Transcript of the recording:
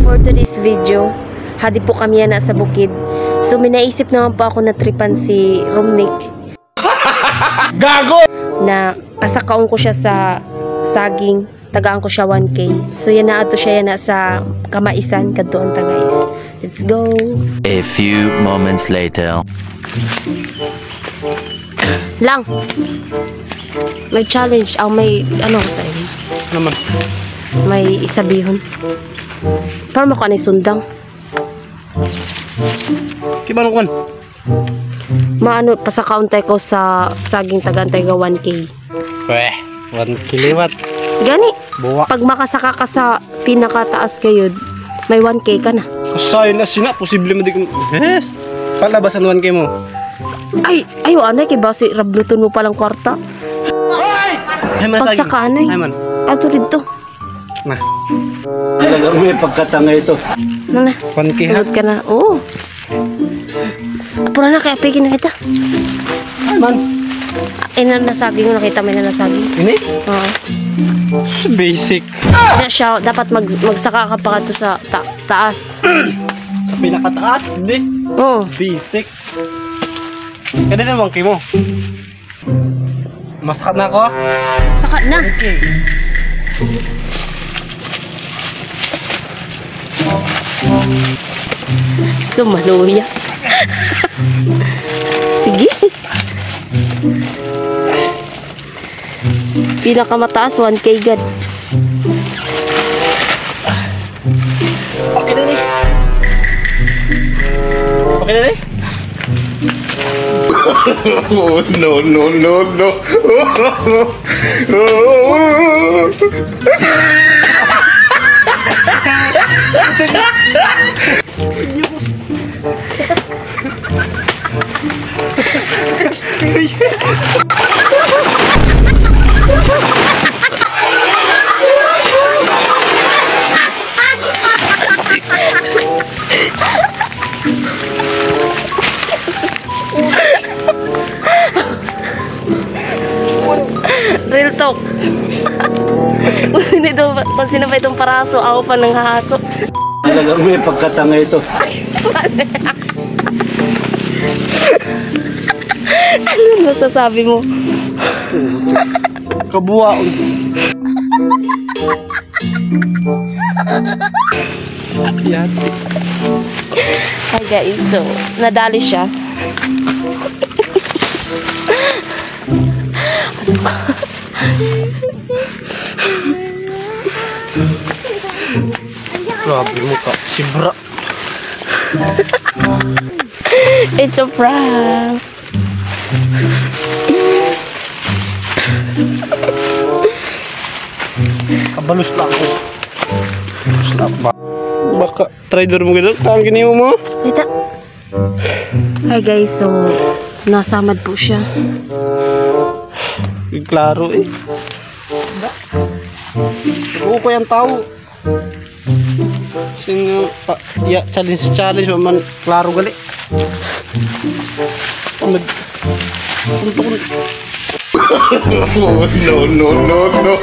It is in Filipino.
For today's video, hadi po kami yan sa bukid. So may naisip naman po ako na tripan si Romnick. Gago! Na kasakaon ko siya sa saging, tagaan ko siya 1K. So yan na ato siya yan sa kamaisan kadtoon ta guys. Let's go. A few moments later. Lang. May challenge, may ano ko sa inyo. Naman. May isabihon. Para mo ka ni sundang. Kibano kuman? Maano pasakaon tayo ko sa saging tagaan tayo 1K. Weh, 1 kiliwat. Gani. Buwa. Pag makasaka ka sa pinakataas kayo, may 1K ka na. Kasayo na sina, posible mo di ko. Yes. Palabasan 1K mo. Ayo anay kay basi rabluton mo palang kwarta. Ay man Pagsaka anay. Ay man. Ato dito. Na. Talagang may pagkatanga ito. Nana. 1K ha. Tulad ka na. Oo. Pura na kaya pigin na kita. Ay man. Nasaging mo nakita may nasaging. Ini? Oo. Basic. Na siya dapat magsaka ka pa to sa taas. Sa pinakataas, hindi. Oo. Basic. Kada na 1K mo. Masakat na ako. Saka na. Okay. Sumaluya. Sige. Pinakamataas 1K god. Okay na ni. Okay na ni. Oh, no, no, no, no. Real talk. Kung sino ba itong paraso, ako pa nang hahaso. Talagang may pagkatanga ito. Ano masasabi mo? Kabuwa. Yan. Hi guys, so nadali siya. Grabe mo ka, si Bra. It's a prank. Kabalus lang ako. Kabalus lang ba? Baka trader mo ganun, kang giniw mo. Wait. Hi guys, so nasamad po siya. Klaro eh. Oo ko yung tao. Sino ya challenge man klaro gali. Oh, no, no, no, no.